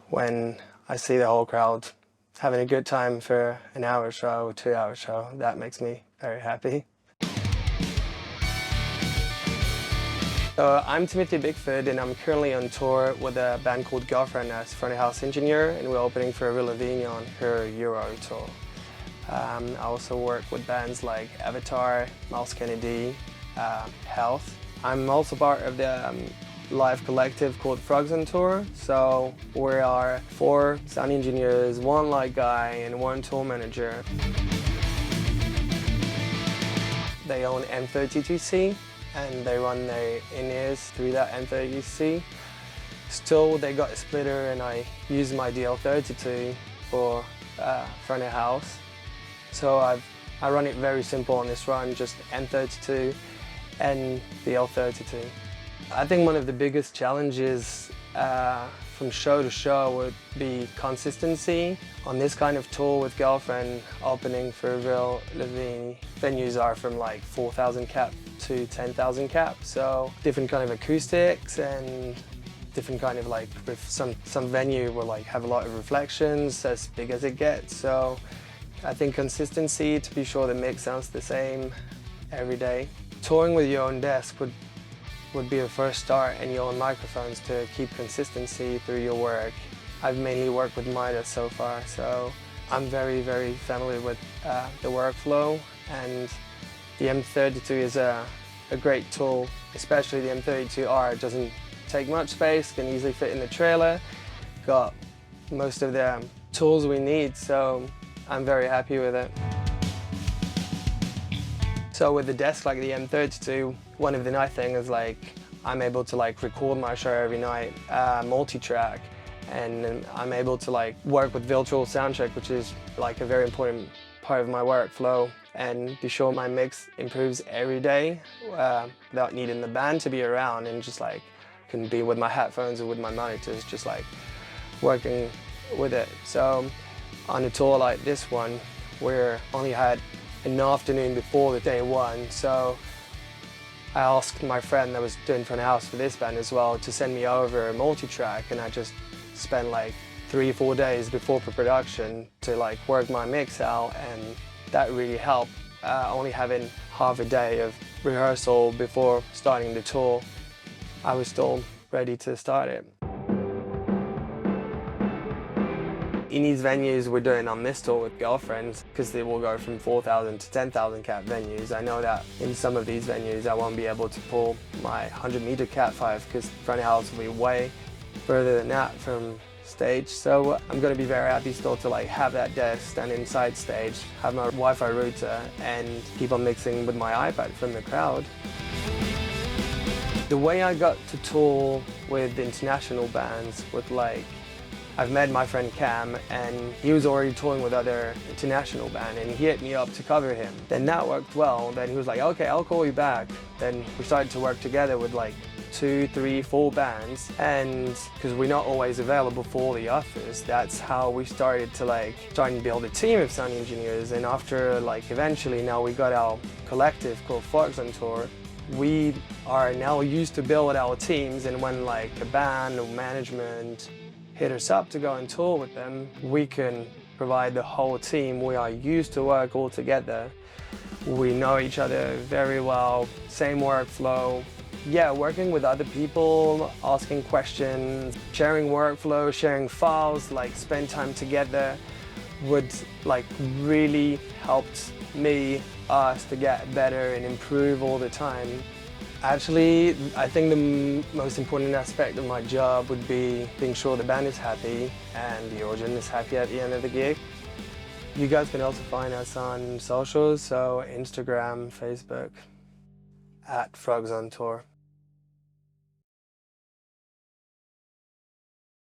when I see the whole crowd having a good time for an hour show, 2-hour show. That makes me very happy. So I'm Tim Bickford and I'm currently on tour with a band called Girlfriend as FOH Engineer, and we're opening for Avril Lavigne on her Euro tour. I also work with bands like Avatar, Miles Kennedy, Health. I'm also part of the live collective called Frogs on Tour. So we are 4 sound engineers, 1 light guy and 1 tour manager. They own M32C and they run their in-ears through that M32C. Still, they got a splitter and I use my DL32 for front of house. So I run it very simple on this run, just M32 and DL32. I think one of the biggest challenges from show to show would be consistency. On this kind of tour with Girlfriend, opening for Avril Lavigne, venues are from like 4,000 cap to 10,000 cap, so different kind of acoustics and different kind of like, with some venue will like have a lot of reflections as big as it gets. So I think consistency, to be sure the mix sounds the same every day. Touring with your own desk would be a first start, and your own microphones to keep consistency through your work. I've mainly worked with Midas so far, so I'm very, very familiar with the workflow, and the M32 is a great tool, especially the M32R. It doesn't take much space, can easily fit in the trailer, got most of the tools we need, so I'm very happy with it. So with the desk like the M32, one of the nice things is like I'm able to like record my show every night, multi-track, and I'm able to like work with virtual soundcheck, which is like a very important part of my workflow, and be sure my mix improves every day without needing the band to be around, and just like can be with my headphones or with my monitors, just like working with it. So on a tour like this one, we only had an afternoon before the day one, so I asked my friend that was doing front of house for this band as well to send me over a multi-track, and I just spent like 3 or 4 days before production to like work my mix out, and that really helped. Only having half a day of rehearsal before starting the tour, I was still ready to start it. In these venues we're doing on this tour with Girlfriends, because they will go from 4,000 to 10,000 cap venues, I know that in some of these venues I won't be able to pull my 100-meter Cat 5 because front of house will be way further than that from stage. So I'm going to be very happy still to like have that desk, stand inside stage, have my Wi-Fi router and keep on mixing with my iPad from the crowd. The way I got to tour with international bands with like, I've met my friend Cam and he was already touring with other international band and he hit me up to cover him. Then that worked well, then he was like, okay, I'll call you back. Then we started to work together with like 2, 3, 4 bands, and because we're not always available for all the offers, that's how we started to like try and build a team of sound engineers. And after like eventually now we got our collective called Frogs on Tour, we are now used to build our teams, and when like a band or management hit us up to go on tour with them, we can provide the whole team. We are used to work all together. We know each other very well, same workflow. Yeah, working with other people, asking questions, sharing workflow, sharing files, like spend time together would like really helped me, us to get better and improve all the time. Actually, I think the most important aspect of my job would be being sure the band is happy and the audience is happy at the end of the gig. You guys can also find us on socials, so Instagram, Facebook, at Frogs on Tour.